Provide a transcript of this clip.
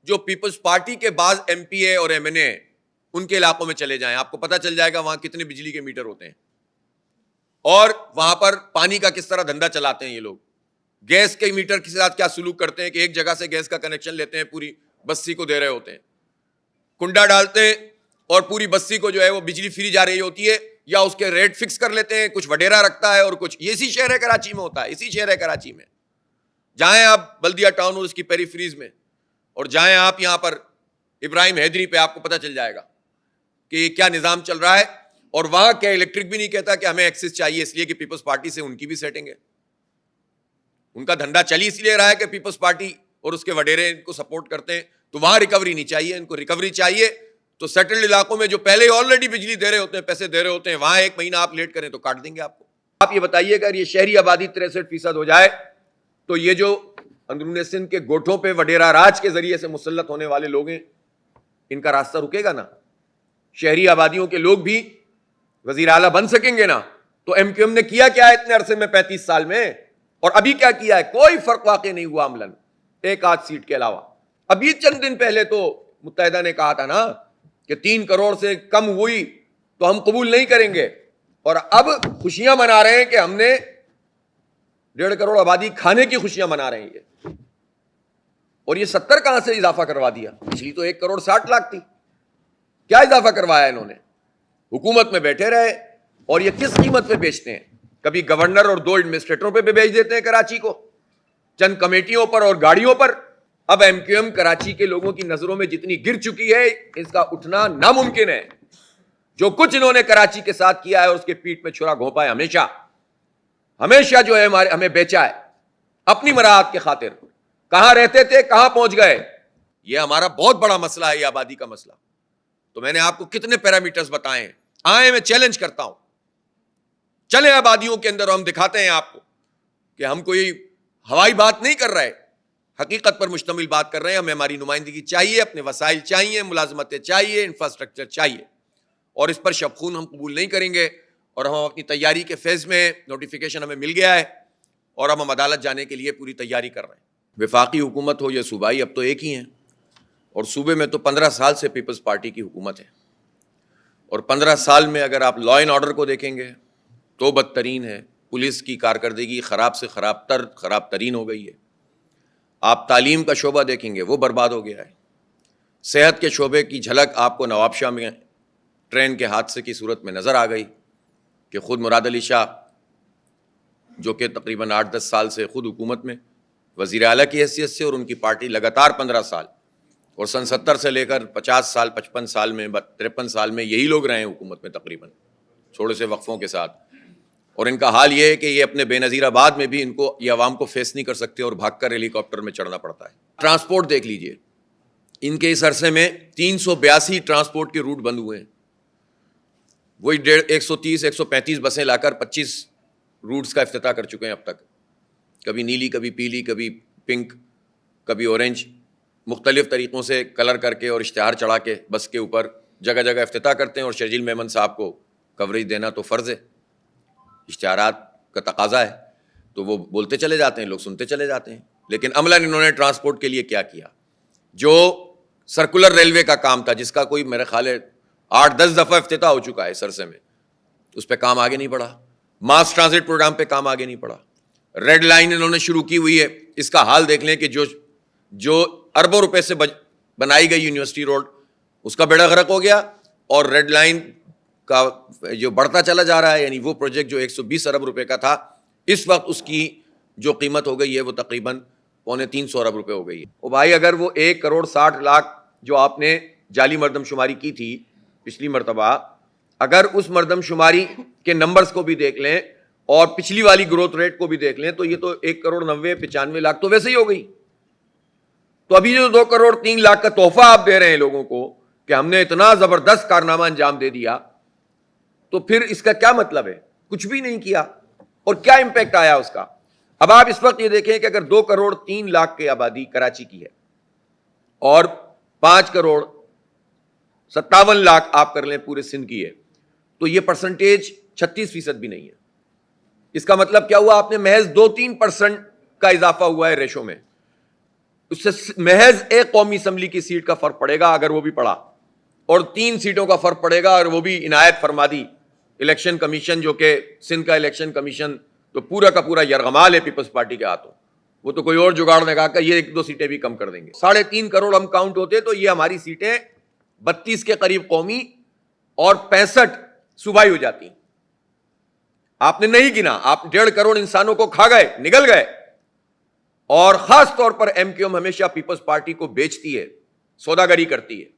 جو Peoples party کے بعض ایم پی اے اور ایم این اے ان کے علاقوں میں چلے جائیں, آپ کو پتہ چل جائے گا وہاں کتنے بجلی کے میٹر ہوتے ہیں اور وہاں پر پانی کا کس طرح دھندا چلاتے ہیں یہ لوگ, گیس کے میٹر کے ساتھ کیا سلوک کرتے ہیں کہ ایک جگہ سے گیس کا کنیکشن لیتے ہیں, پوری بستی کو دے رہے ہوتے ہیں, کنڈا ڈالتے ہیں اور پوری بستی کو جو ہے وہ بجلی فری جا رہی ہوتی ہے, یا اس کے ریٹ فکس کر لیتے ہیں, کچھ وڈیرا رکھتا ہے اور کچھ, یہ اسی شہر کراچی میں ہوتا ہے, اسی شہر کراچی میں جائیں آپ بلدیہ ٹاؤن اور اس کی پیریفریز میں, اور جائیں آپ یہاں پر ابراہیم حیدری پہ, آپ کو پتہ چل جائے گا کہ یہ کیا نظام چل رہا ہے. اور وہاں کیا الیکٹرک بھی نہیں کہتا کہ ہمیں ایکسس چاہیے, اس لیے کہ پیپلز پارٹی سے ان کی بھی سیٹنگ ہے, ان کا دھندا چل اس لیے رہا ہے کہ پیپلز پارٹی اور اس کے وڈیرے ان کو سپورٹ کرتے ہیں, تو وہاں ریکوری نہیں چاہیے, ان کو ریکوری چاہیے تو سیٹلڈ علاقوں میں جو پہلے آلریڈی بجلی دے رہے ہوتے ہیں, پیسے دے رہے ہوتے ہیں, وہاں ایک مہینہ آپ لیٹ کریں تو کاٹ دیں گے آپ کو. آپ یہ بتائیے اگر یہ شہری آبادی 63% ہو جائے تو یہ جو اندرون سندھ کے گوٹھوں پہ وڈیرا راج کے ذریعے سے مسلط ہونے والے لوگ ہیں, ان کا راستہ رکے گا نا, شہری آبادیوں کے لوگ بھی وزیر اعلیٰ بن سکیں گے نا. تو ایم کیو ایم نے کیا کیا ہے اتنے عرصے میں 35 سال میں, اور ابھی کیا کیا ہے, کوئی فرق واقع نہیں ہوا عملاً, ایک آدھ سیٹ کے علاوہ. ابھی چند دن پہلے تو متحدہ نے کہا تھا نا کہ 3 کروڑ سے کم ہوئی تو ہم قبول نہیں کریں گے, اور اب خوشیاں منا رہے ہیں کہ ہم نے 1.5 کروڑ آبادی کھانے کی خوشیاں منا رہے ہیں یہ, اور یہ 70 کہاں سے اضافہ کروا دیا, پچھلی تو 1 کروڑ 60 لاکھ تھی, کیا اضافہ کروایا انہوں نے. حکومت میں بیٹھے رہے اور یہ کس قیمت پہ بیچتے ہیں, کبھی گورنر اور 2 ایڈمنسٹریٹروں پہ بیچ دیتے ہیں کراچی کو, چند کمیٹیوں پر اور گاڑیوں پر. اب ایم کیو ایم کراچی کے لوگوں کی نظروں میں جتنی گر چکی ہے, اس کا اٹھنا ناممکن ہے. جو کچھ انہوں نے کراچی کے ساتھ کیا ہے اور اس کے پیٹ میں چھرا گھونپا ہے, ہمیشہ ہمیشہ جو ہے ہمیں بیچا ہے اپنی مراعات کے خاطر. کہاں رہتے تھے, کہاں پہنچ گئے, یہ ہمارا بہت بڑا مسئلہ ہے, یہ آبادی کا مسئلہ. تو میں نے آپ کو کتنے پیرامیٹرز بتائے ہیں, آئیں میں چیلنج کرتا ہوں, چلیں آبادیوں کے اندر ہم دکھاتے ہیں آپ کو کہ ہم کوئی ہوائی بات نہیں کر رہے, حقیقت پر مشتمل بات کر رہے ہیں. ہمیں ہماری نمائندگی چاہیے, اپنے وسائل چاہیے, ملازمتیں چاہیے, انفراسٹرکچر چاہیے, اور اس پر شب خون ہم قبول نہیں کریں گے. اور ہم اپنی تیاری کے فیز میں, نوٹیفیکیشن ہمیں مل گیا ہے اور ہم عدالت جانے کے لیے پوری تیاری کر رہے ہیں. وفاقی حکومت ہو یا صوبائی, اب تو ایک ہی ہیں, اور صوبے میں تو 15 سال سے پیپلز پارٹی کی حکومت ہے, اور 15 سال میں اگر آپ لا اینڈ آرڈر کو دیکھیں گے تو بدترین ہے. پولیس کی کارکردگی خراب سے خراب ترین ہو گئی ہے. آپ تعلیم کا شعبہ دیکھیں گے وہ برباد ہو گیا ہے. صحت کے شعبے کی جھلک آپ کو نوابشاہ میں ٹرین کے حادثے کی صورت میں نظر آ گئی کہ خود مراد علی شاہ, جو کہ تقریباً 8-10 سال سے خود حکومت میں وزیر اعلیٰ کی حیثیت سے, اور ان کی پارٹی لگاتار 15 سال, اور سن 70 سے لے کر 50 سال 55 سال میں 53 سال میں یہی لوگ رہے ہیں حکومت میں تقریباً, تھوڑے سے وقفوں کے ساتھ. اور ان کا حال یہ ہے کہ یہ اپنے بے نظیر آباد میں بھی ان کو, یہ عوام کو فیس نہیں کر سکتے اور بھاگ کر ہیلی کاپٹر میں چڑھنا پڑتا ہے. ٹرانسپورٹ دیکھ لیجئے, ان کے اس عرصے میں 382 ٹرانسپورٹ کے روٹ بند ہوئے ہیں. وہی 130-135 بسیں لا کر 25 روٹس کا افتتاح کر چکے ہیں اب تک, کبھی نیلی, کبھی پیلی, کبھی پنک, کبھی اورنج, مختلف طریقوں سے کلر کر کے اور اشتہار چڑھا کے بس کے اوپر جگہ جگہ افتتاح کرتے ہیں. اور شرجیل میمن صاحب کو کوریج دینا تو فرض ہے, اشتہارات کا تقاضا ہے, تو وہ بولتے چلے جاتے ہیں, لوگ سنتے چلے جاتے ہیں. لیکن عملاً انہوں نے ٹرانسپورٹ کے لیے کیا کیا, جو سرکولر ریلوے کا کام تھا, جس کا کوئی میرے خیال ہے 8-10 دفعہ افتتاح ہو چکا ہے اس عرصے میں, اس پہ کام آگے نہیں بڑھا. ماس ٹرانزٹ پروگرام پہ کام آگے نہیں پڑا. ریڈ لائن انہوں نے شروع کی ہوئی ہے, اس کا حال دیکھ لیں کہ جو اربوں روپے سے بنائی گئی یونیورسٹی روڈ, اس کا بیڑا غرق ہو گیا, اور ریڈ لائن کا جو بڑھتا چلا جا رہا ہے, یعنی وہ پروجیکٹ جو 120 ارب روپے کا تھا, اس وقت اس کی جو قیمت ہو گئی ہے وہ تقریباً 350 ارب روپے ہو گئی ہے. او بھائی, اگر وہ 1 کروڑ 60 لاکھ جو آپ نے جعلی مردم شماری کی تھی پچھلی مرتبہ, اگر اس مردم شماری کے نمبرز کو بھی دیکھ لیں اور پچھلی والی گروتھ ریٹ کو بھی دیکھ لیں, تو یہ تو 1 کروڑ 95 لاکھ تو ویسے ہی ہو گئی. تو ابھی جو 2 کروڑ 3 لاکھ کا تحفہ آپ دے رہے ہیں لوگوں کو کہ ہم نے اتنا زبردست کارنامہ انجام دے دیا, تو پھر اس کا کیا مطلب ہے؟ کچھ بھی نہیں کیا. اور کیا امپیکٹ آیا اس کا؟ اب آپ اس وقت یہ دیکھیں کہ اگر 2 کروڑ 3 لاکھ کی آبادی کراچی کی ہے اور 5 کروڑ 57 لاکھ آپ کر لیں پورے سندھ کی ہے, تو یہ پرسنٹیج 36% بھی نہیں ہے. اس کا مطلب کیا ہوا؟ آپ نے محض 2-3% کا اضافہ ہوا ہے ریشو میں. اس سے محض ایک قومی اسمبلی کی سیٹ کا فرق پڑے گا اگر وہ بھی پڑا، اور 3 سیٹوں کا فرق پڑے گا اور وہ بھی عنایت فرما دی الیکشن کمیشن، جو کہ سندھ کا الیکشن کمیشن تو پورا کا پورا یرغمال ہے پیپلز پارٹی کے ہاتھوں، وہ تو کوئی اور جگاڑ لگا کر یہ 1-2 سیٹیں بھی کم کر دیں گے۔ 3.5 کروڑ ہم کاؤنٹ ہوتے تو یہ ہماری سیٹیں 32 کے قریب قومی اور 65 صوبائی ہو جاتی۔ آپ نے نہیں گنا، آپ 1.5 کروڑ انسانوں کو کھا گئے، نگل گئے۔ اور خاص طور پر ایم کیو ایم ہمیشہ پیپلز پارٹی کو بیچتی ہے، سوداگری کرتی ہے۔